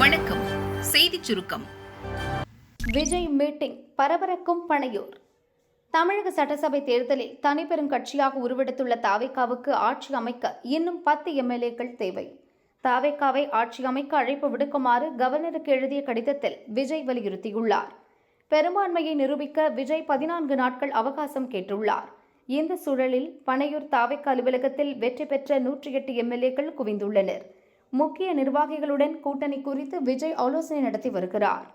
வணக்கம். செய்திச் சுருக்கம். விஜய் மீட்டிங் பரபரக்கும் பனையூர். தமிழக சட்டசபை தேர்தலில் தனிப்பெரும் கட்சியாக உருவெடுத்துள்ள தாவேகாவுக்கு ஆட்சி அமைக்க இன்னும் 10 எம்எல்ஏக்கள் தேவை. தாவேகாவை ஆட்சி அமைக்க அழைப்பு விடுக்குமாறு கவர்னருக்கு எழுதிய கடிதத்தில் விஜய் வலியுறுத்தியுள்ளார். பெரும்பான்மையை நிரூபிக்க விஜய் 14 நாட்கள் அவகாசம் கேட்டுள்ளார். இந்த சூழலில் பனையூர் தாவேகா அலுவலகத்தில் வெற்றி பெற்ற 108 எம்எல்ஏக்கள் குவிந்துள்ளனர். முக்கிய நிர்வாகிகளுடன் கூட்டணி குறித்து விஜய் ஆலோசனை நடத்தி வருகிறார்.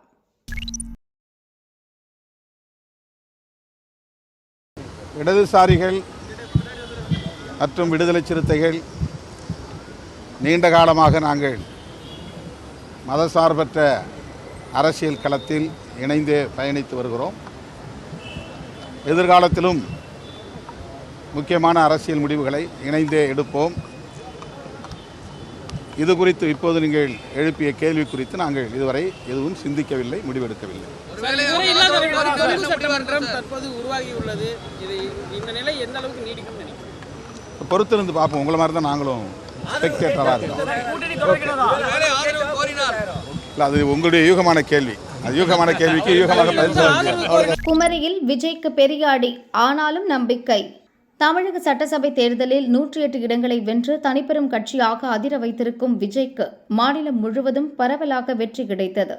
இடதுசாரிகள் மற்றும் விடுதலை சிறுத்தைகள் நீண்ட காலமாக நாங்கள் மதசார்பற்ற அரசியல் களத்தில் இணைந்து பயணித்து வருகிறோம். எதிர்காலத்திலும் முக்கியமான அரசியல் முடிவுகளை இணைந்தே எடுப்போம். இது குறித்து இப்போது நீங்கள் எழுப்பிய கேள்வி குறித்து நாங்கள் இதுவரை எதுவும் சிந்திக்கவில்லை, முடிவெடுக்கவில்லை. பொறுத்திருந்து பார்ப்போம். உங்களை மாதிரி தான் நாங்களும் ஸ்பெக்டேட்டராக இருக்கோம். அது உங்களுடைய யூகமான கேள்வி. அது யூகமான கேள்விக்கு யூகமாக பதில். குமரியில் விஜய்க்கு பெரிய அடி, ஆனாலும் நம்பிக்கை. தமிழக சட்டசபை தேர்தலில் 108 இடங்களை வென்று தனிப்பெரும் கட்சியாக அதிர வைத்திருக்கும் விஜய்க்கு மாநிலம் முழுவதும் பரவலாக வெற்றி கிடைத்தது.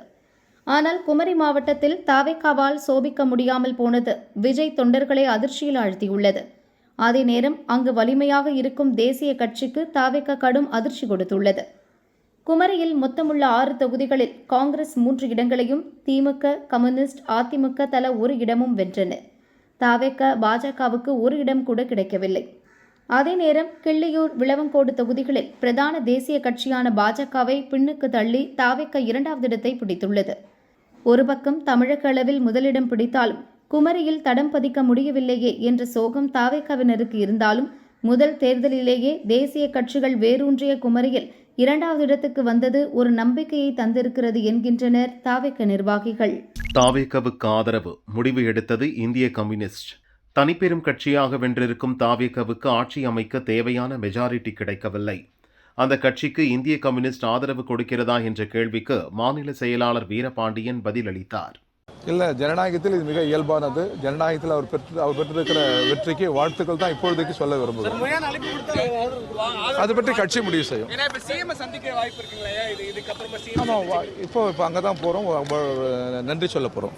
ஆனால் குமரி மாவட்டத்தில் தாவேகாவால் சோபிக்க முடியாமல் போனது விஜய் தொண்டர்களை அதிர்ச்சியில் ஆழ்த்தியுள்ளது. அதே நேரம் அங்கு வலிமையாக இருக்கும் தேசிய கட்சிக்கு தாவேகா கடும் அதிர்ச்சி கொடுத்துள்ளது. குமரியில் மொத்தமுள்ள 6 தொகுதிகளில் காங்கிரஸ் 3 இடங்களையும், திமுக, கம்யூனிஸ்ட், அதிமுக தலா 1 இடமும் வென்றன. தாவேகா பாஜகவுக்கு 1 இடம் கூட கிடைக்கவில்லை. அதே நேரம் கிள்ளியூர், விளவங்கோடு தொகுதிகளில் பிரதான தேசிய கட்சியான பாஜகவை பின்னுக்கு தள்ளி தாவேகா 2வது இடத்தை பிடித்துள்ளது. ஒரு பக்கம் தமிழக அளவில் முதலிடம் பிடித்தாலும் குமரியில் தடம் பதிக்க முடியவில்லையே என்ற சோகம் தாவேகாவினருக்கு இருந்தாலும் முதல் தேர்தலிலேயே தேசிய கட்சிகள் வேரூன்றிய குமரியில் 2வது இடத்துக்கு வந்தது ஒரு நம்பிக்கையை தந்திருக்கிறது என்கின்றனர் தாவேகா நிர்வாகிகள். தாவேகாவுக்கு ஆதரவு முடிவு எடுத்தது இந்திய கம்யூனிஸ்ட். தனிப்பெரும் கட்சியாக வென்றிருக்கும் தாவேகாவுக்கு ஆட்சி அமைக்க தேவையான மெஜாரிட்டி கிடைக்கவில்லை. அந்த கட்சிக்கு இந்திய கம்யூனிஸ்ட் ஆதரவு கொடுக்கிறதா என்ற கேள்விக்கு மாநில செயலாளர் வீரபாண்டியன் பதிலளித்தார். இல்லை, ஜனநாயகத்தில் இது மிக இயல்பானது. ஜனநாயகத்தில் அவர் பெற்றிருக்கிற வெற்றிக்கு வாழ்த்துக்கள் தான் இப்பொழுதைக்கு சொல்ல விரும்புகிறோம். அது பற்றி கட்சி முடிவு செய்யும். இப்போ அங்கே தான் போகிறோம், நன்றி சொல்ல போகிறோம்.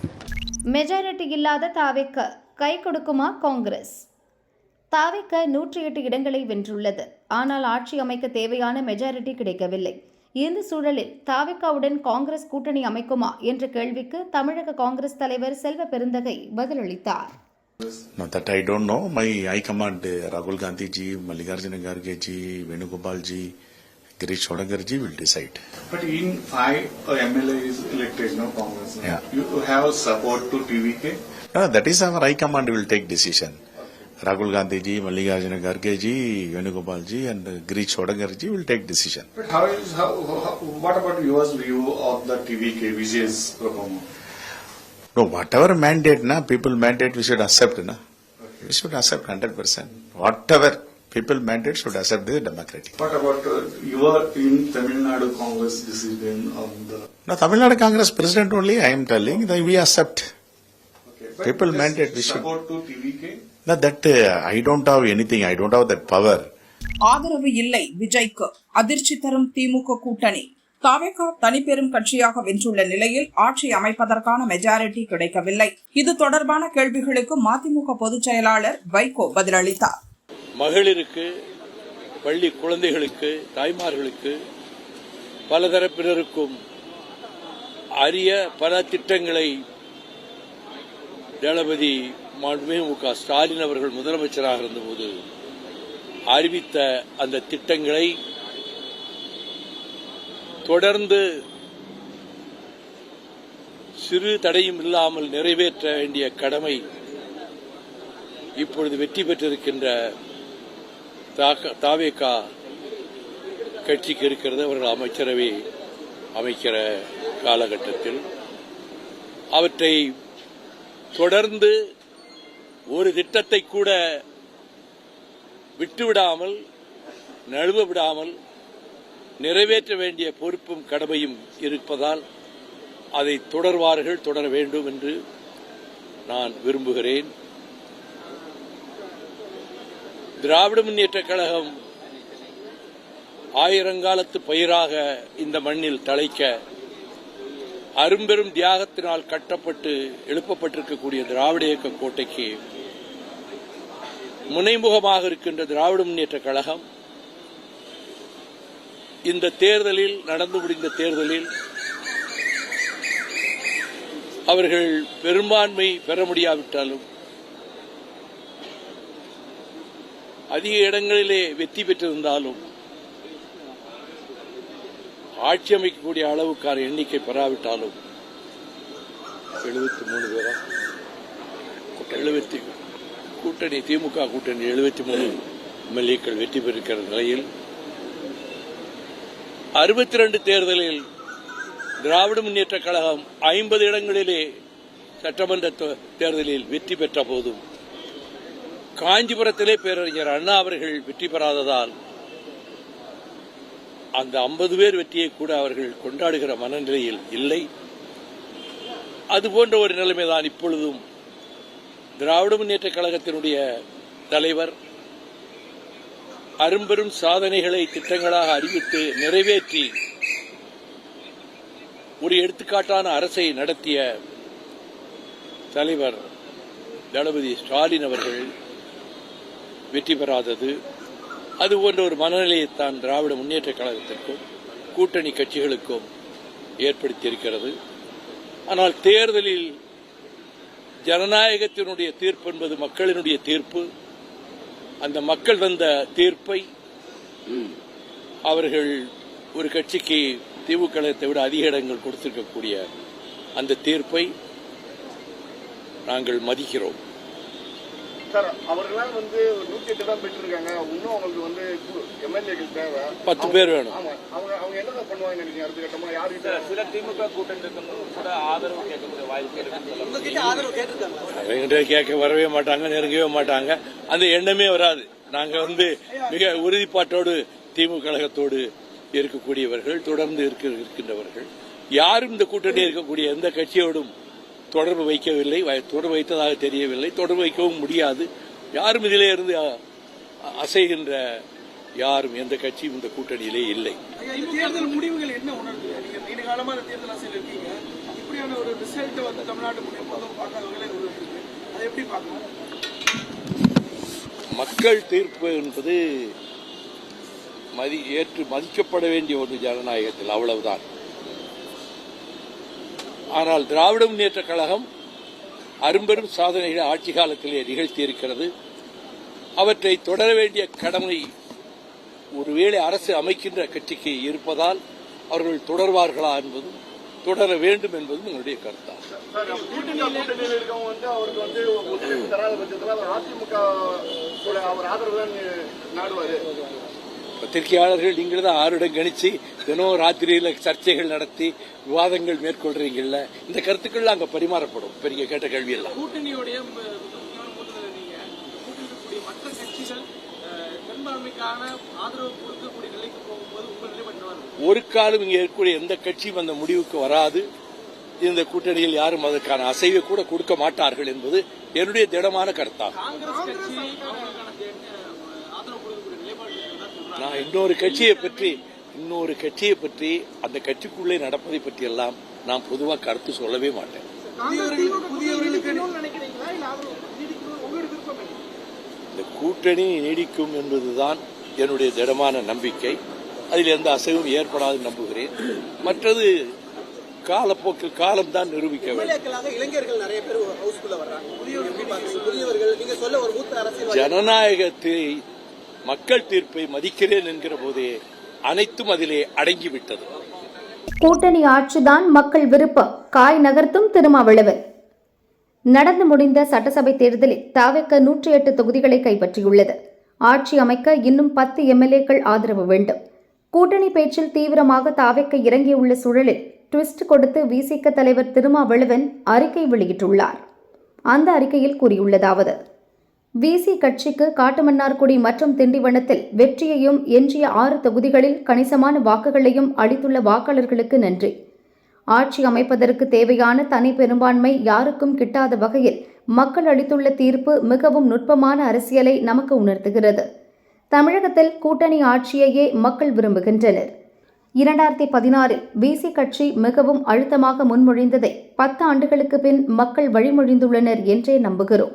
மெஜாரிட்டி இல்லாத தாவேகா கை கொடுக்குமா காங்கிரஸ்? தாவேகா 108 இடங்களை வென்றுள்ளது. ஆனால் ஆட்சி அமைக்க தேவையான மெஜாரிட்டி கிடைக்கவில்லை. இந்த சூழலில் தாவேகாவுடன் காங்கிரஸ் கூட்டணி அமைக்குமா என்ற கேள்விக்கு தமிழக காங்கிரஸ் தலைவர் செல்வ பெருந்தகை பதிலளித்தார். No, that I don't know. My high command, Rahul Gandhi ji, Mallikarjuna Kharge ji, Venugopal ji, Girish Chodankar ji will decide. But in 5 MLAs elected, no Congress. Yeah. You have support to TVK? No, that is our high command will take decision. Rahul Gandhi ji, Mallikarjuna Kharge ji, Venugopal ji and Girish Chodankar ji will take decision. But what about your view of the TVK Vijay's performance? No, whatever mandate, people mandate, we should accept. Okay. We should accept 100%. Whatever people mandate should accept the democratic. What about your in Tamil Nadu Congress decision on the... No, Tamil Nadu Congress president only, I am telling, that we accept. Okay, but people mandate, we should... Support to TVK? No, that I don't have anything, I don't have that power. ஆதரவு இல்லை விஜய்க்கு. அதிர்ச்சி தரும் திமுக கூட்டணி. தாவேகா தனிப்பெரும் கட்சியாக வென்றுள்ள நிலையில் ஆட்சி அமைப்பதற்கான மெஜாரிட்டி கிடைக்கவில்லை. இது தொடர்பான கேள்விகளுக்கு மதிமுக பொதுச் செயலாளர் வைகோ பதிலளித்தார். மகளிருக்கு, பள்ளி குழந்தைகளுக்கு, தாய்மார்களுக்கு, பலதரப்பினருக்கும் அரிய பல திட்டங்களை தளபதி மாண்புமிகு மு க ஸ்டாலின் அவர்கள் முதலமைச்சராக இருந்தபோது அறிவித்த அந்த திட்டங்களை தொடர்ந்து சிறு தடையும் இல்லாமல் நிறைவேற்ற வேண்டிய கடமை இப்பொழுது வெற்றி பெற்றிருக்கின்ற தாவேகா கட்சிக்கு இருக்கிறது. அவர்கள் அமைச்சரவை அமைக்கிற காலகட்டத்தில் அவற்றை தொடர்ந்து ஒரு திட்டத்தை கூட விட்டுவிடாமல், நழுவ விடாமல் நிறைவேற்ற வேண்டிய பொறுப்பும் கடமையும் இருப்பதால் அதை தொடர்வார்கள், தொடர வேண்டும் என்று நான் விரும்புகிறேன். திராவிட முன்னேற்றக் கழகம் ஆயிரங்காலத்து பயிராக இந்த மண்ணில் தழைக்க அரும்பெரும் தியாகத்தினால் கட்டப்பட்டு எழுப்பப்பட்டிருக்கக்கூடிய திராவிட இயக்க கோட்டைக்கு முனைமுகமாக இருக்கின்ற திராவிட முன்னேற்றக் கழகம் இந்த தேர்தலில், நடந்து முடிந்த தேர்தலில் அவர்கள் பெரும்பான்மை பெற முடியாவிட்டாலும் அதிக இடங்களிலே வெற்றி பெற்றிருந்தாலும் ஆட்சி அமைக்கக்கூடிய அளவுக்கான எண்ணிக்கை பெறாவிட்டாலும் 73 பேரா கூட்டணி திமுக கூட்டணி 73 எம்எல்ஏக்கள் வெற்றி பெற்றிருக்கிற நிலையில் 62 தேர்தலில் திராவிட முன்னேற்ற கழகம் 50 இடங்களிலே சட்டமன்ற தேர்தலில் வெற்றி பெற்ற போதும் காஞ்சிபுரத்திலே பேரறிஞர் அண்ணா அவர்கள் வெற்றி பெறாததால் அந்த 50 பேர் வெற்றியை கூட அவர்கள் கொண்டாடுகிற மனநிலையில் இல்லை. அதுபோன்ற ஒரு நிலைமைதான் இப்பொழுதும் திராவிட முன்னேற்ற கழகத்தினுடைய தலைவர் அரும்பெரும் சாதனைகளை திட்டங்களாக அறிவித்து நிறைவேற்றி ஒரு எடுத்துக்காட்டான அரசை நடத்திய தலைவர் தளபதி ஸ்டாலின் அவர்கள் வெற்றி பெறாதது அதுபோன்ற ஒரு மனநிலையைத்தான் திராவிட முன்னேற்ற கழகத்திற்கும் கூட்டணி கட்சிகளுக்கும் ஏற்படுத்தியிருக்கிறது. ஆனால் தேர்தலில் ஜனநாயகத்தினுடைய தீர்ப்பு என்பது மக்களினுடைய தீர்ப்பு. அந்த மக்கள் தந்த தீர்ப்பை அவர்கள் ஒரு கட்சிக்கு திமுக கழகத்தை விட அதிக இடங்கள் கொடுத்திருக்கக்கூடிய அந்த தீர்ப்பை நாங்கள் மதிக்கிறோம். சார், அவர்களால் 108 தான் பெற்றிருக்காங்க. இன்னும் அவங்களுக்கு எம்எல்ஏக்கள் தேவை. 10 பேர் வேணும். அவங்க என்ன பண்ணுவாங்க நினைக்கிறீங்க? அடுத்த கட்டமா யாருக்கு? சில திமுக கூட்டணி கூட ஆதரவு கேட்கக்கூடிய வாய்ப்பு கேட்க வரவே மாட்டாங்க, நெருங்கவே மாட்டாங்க. அந்த எண்ணமே வராது. நாங்க மிக உறுதிப்பாட்டோடு திமுக கழகத்தோடு இருக்கக்கூடியவர்கள், தொடர்ந்து இருக்கின்றவர்கள். யாரும் இந்த கூட்டணி இருக்கக்கூடிய எந்த கட்சியோடும் தொடர்பு வைக்கவில்லை, தொடர்பு வைத்ததாக தெரியவில்லை, தொடர்பு வைக்கவும் முடியாது. யாரும் இதிலே இருந்து அசைகின்ற யாரும் எந்த கட்சியும் இந்த கூட்டணியிலே இல்லை. தேர்தல் முடிவுகள் என்ன உணர்ந்து நீண்ட காலமாக தேர்தல் அரசியல் இருக்கீங்க, இப்படியான ஒரு ரிசல்ட் தமிழ்நாட்டு எப்போதும் பார்க்காதவங்களே அதை எப்படி பார்க்கணும்? மக்கள் தீர்ப்பு என்பது ஏற்று மதிக்கப்பட வேண்டிய ஒரு ஜனநாயகத்தில், அவ்வளவுதான். ஆனால் திராவிட முன்னேற்ற கழகம் அரும்பெரும் சாதனைகளை ஆட்சி காலத்திலே நிகழ்த்தியிருக்கிறது. அவற்றை தொடர வேண்டிய கடமை ஒருவேளை அரசு அமைக்கின்ற கட்சிக்கு இருப்பதால் அவர்கள் தொடர்வார்களா என்பதும் தொடர வேண்டும் என்பதும் எங்களுடைய கருத்தாகும். பத்திரிகையாளர்கள் நீங்கள் தான் 6 இடம் கணிச்சு தினம் ராத்திரியில் சர்ச்சைகள் நடத்தி விவாதங்கள் மேற்கொள்றீங்கல்ல, இந்த கருத்துக்கள் அங்க பரிமாறப்படும். பெரிய கேட்ட கேள்வி எல்லாம் கூட்டணியுடைய மற்ற கட்சிகள் பெரும்பான்மைக்கான ஆதரவு கொடுக்கக்கூடிய நிலைக்கு போகும்போது ஒரு காலம் இங்கே இருக்கக்கூடிய எந்த கட்சியும் அந்த முடிவுக்கு வராது. இந்த கூட்டணியில் யாரும் அதற்கான அசைவை கூட கொடுக்க மாட்டார்கள் என்பது என்னுடைய திடமான கருத்தாகும். காங்கிரஸ் கட்சி நான் இன்னொரு கட்சியை பற்றி அந்த கட்சிக்குள்ளே நடப்பதை பற்றி எல்லாம் நான் பொதுவாக கருத்து சொல்லவே மாட்டேன். இந்த கூட்டணி நீடிக்கும் என்பதுதான் என்னுடைய திடமான நம்பிக்கை. அதில் எந்த அசைவும் ஏற்படாது நம்புகிறேன். மற்றது காலப்போக்கில் காலம்தான் நிரூபிக்க வேண்டும். ஜனநாயகத்தை, மக்கள் தீர்ப்பை மதிக்கிறேன் என்கிற போதே அனைத்தும் அதிலே அடங்கிவிட்டது. கூட்டணி ஆட்சிதான் மக்கள் விருப்பம், காய் நகர்த்தும் திருமாவளவன். நடந்து முடிந்த சட்டசபை தேர்தலில் தவிக 108 தொகுதிகளை கைப்பற்றியுள்ளது. ஆட்சி அமைக்க இன்னும் 10 எம்எல்ஏக்கள் ஆதரவு வேண்டும். கூட்டணி பேச்சில் தீவிரமாக தவிக இறங்கியுள்ள சூழலில் ட்விஸ்ட் கொடுத்து விசிக தலைவர் திருமாவளவன் அறிக்கை வெளியிட்டுள்ளார். அந்த அறிக்கையில் கூறியுள்ளதாவது: விசி கட்சிக்கு காட்டுமன்னார்குடி மற்றும் திண்டிவனத்தில் வெற்றியையும் எஞ்சிய 6 தொகுதிகளில் கணிசமான வாக்குகளையும் அளித்துள்ள வாக்காளர்களுக்கு நன்றி. ஆட்சி அமைப்பதற்கு தேவையான தனி பெரும்பான்மை யாருக்கும் கிட்டாத வகையில் மக்கள் அளித்துள்ள தீர்ப்பு மிகவும் நுட்பமான அரசியலை நமக்கு உணர்த்துகிறது. தமிழகத்தில் கூட்டணி ஆட்சியையே மக்கள் விரும்புகின்றனர். 2016 விசி கட்சி மிகவும் அழுத்தமாக முன்மொழிந்ததை 10 ஆண்டுகளுக்கு பின் மக்கள் வழிமொழிந்துள்ளனர் என்றே நம்புகிறோம்.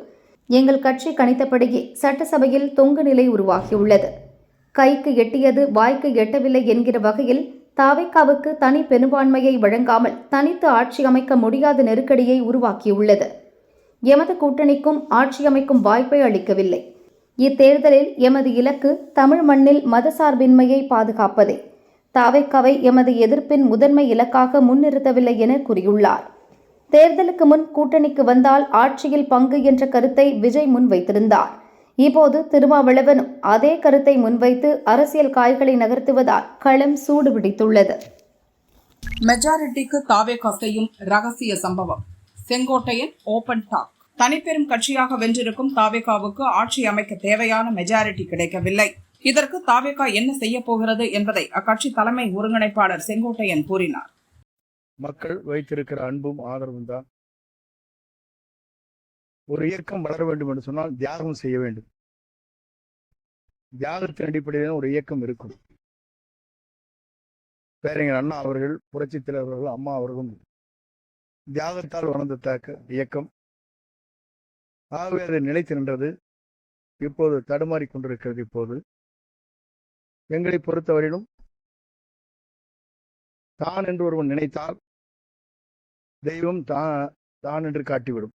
எங்கள் கட்சி கணித்தபடியே சட்டசபையில் தொங்கு நிலை உருவாகியுள்ளது. கைக்கு எட்டியது வாய்க்கு எட்டவில்லை என்கிற வகையில் தாவேகாவுக்கு தனி பெரும்பான்மையை வழங்காமல் தனித்து ஆட்சி அமைக்க முடியாத நெருக்கடியை உருவாக்கியுள்ளது. எமது கூட்டணிக்கும் ஆட்சி அமைக்கும் வாய்ப்பை அளிக்கவில்லை. இத்தேர்தலில் எமது இலக்கு தமிழ் மண்ணில் மதசார்பின்மையை பாதுகாப்பதே. தாவேகாவை எமது எதிர்ப்பின் முதன்மை இலக்காக முன்னிறுத்தவில்லை என கூறியுள்ளார். தேர்தலுக்கு முன் கூட்டணிக்கு வந்தால் ஆட்சியில் பங்கு என்ற கருத்தை விஜய் முன்வைத்திருந்தார். இப்போது திருமாவளவனும் அதே கருத்தை முன்வைத்து அரசியல் காய்களை நகர்த்துவதால் களம் சூடு பிடித்துள்ளது. மெஜாரிட்டிக்கு தாவேகா செய்யும் ரகசிய சம்பவம். Sengottaiyan open talk. தனிப்பெரும் கட்சியாக வென்றிருக்கும் தாவேகாவுக்கு ஆட்சி அமைக்க தேவையான மெஜாரிட்டி கிடைக்கவில்லை. இதற்கு தாவேகா என்ன செய்ய போகிறது என்பதை அக்கட்சி தலைமை ஒருங்கிணைப்பாளர் செங்கோட்டையன் கூறினார். மக்கள் வைத்திருக்கிற அன்பும் ஆதரவும் தான். ஒரு இயக்கம் வளர வேண்டும் என்று சொன்னால் தியாகம் செய்ய வேண்டும். தியாகத்தின் அடிப்படையில் ஒரு இயக்கம் இருக்கும். பேரறிஞர் அண்ணா அவர்கள், புரட்சித் தலைவர் அவர்கள், அம்மா அவர்களும் தியாகத்தால் வளர்ந்த இயக்கம். ஆகவே அது நிலைத்து நின்றது. இப்போது தடுமாறி கொண்டிருக்கிறது. இப்போது எங்களை பொறுத்தவரையிலும் தான் என்று ஒருவன் நினைத்தால் தெய்வம் தான் என்று காட்டிவிடும்.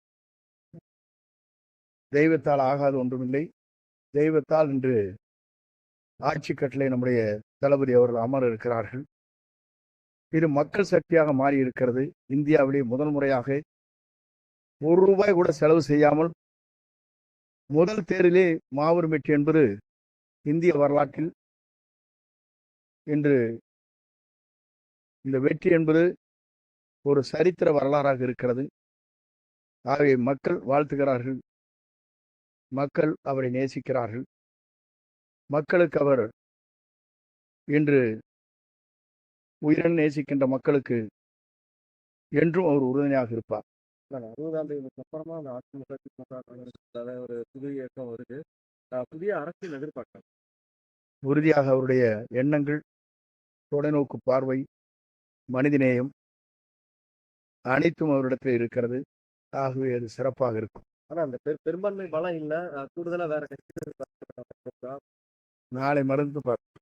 தெய்வத்தால் ஆகாது ஒன்றுமில்லை. தெய்வத்தால் இன்று ஆட்சி கட்டளை நம்முடைய தளபதி அவர்கள் அமர இருக்கிறார்கள். இது மக்கள் சக்தியாக மாறி இருக்கிறது. இந்தியாவிலே முதல் முறையாக ₹1 கூட செலவு செய்யாமல் முதல் தேர்தலே மாபெரும் வெற்றி என்பது இந்திய வரலாற்றில் இன்று இந்த வெற்றி என்பது ஒரு சரித்திர வரலாறாக இருக்கிறது. ஆகவே மக்கள் வாழ்த்துகிறார்கள். மக்கள் அவரை நேசிக்கிறார்கள். மக்களுக்கு அவர் இன்று உயிரை நேசிக்கின்ற மக்களுக்கு என்றும் அவர் உறுதுணையாக இருப்பார். 60 ஆண்டுகளுக்கு அப்புறமா அந்த அதிமுக ஒரு புது இயக்கம் வருது. புதிய அரசியல் எதிர்பார்க்கலாம். உறுதியாக அவருடைய எண்ணங்கள், தொலைநோக்கு பார்வை, மனிதநேயம் அனைத்தும் அவரிடத்தில் இருக்கிறது. ஆகவே அது சிறப்பாக இருக்கும். ஆனா அந்த பெரும்பான்மை பலம் இல்ல. கூடுதலா வேற கட்சி நாளை மறந்து பார்ப்போம்.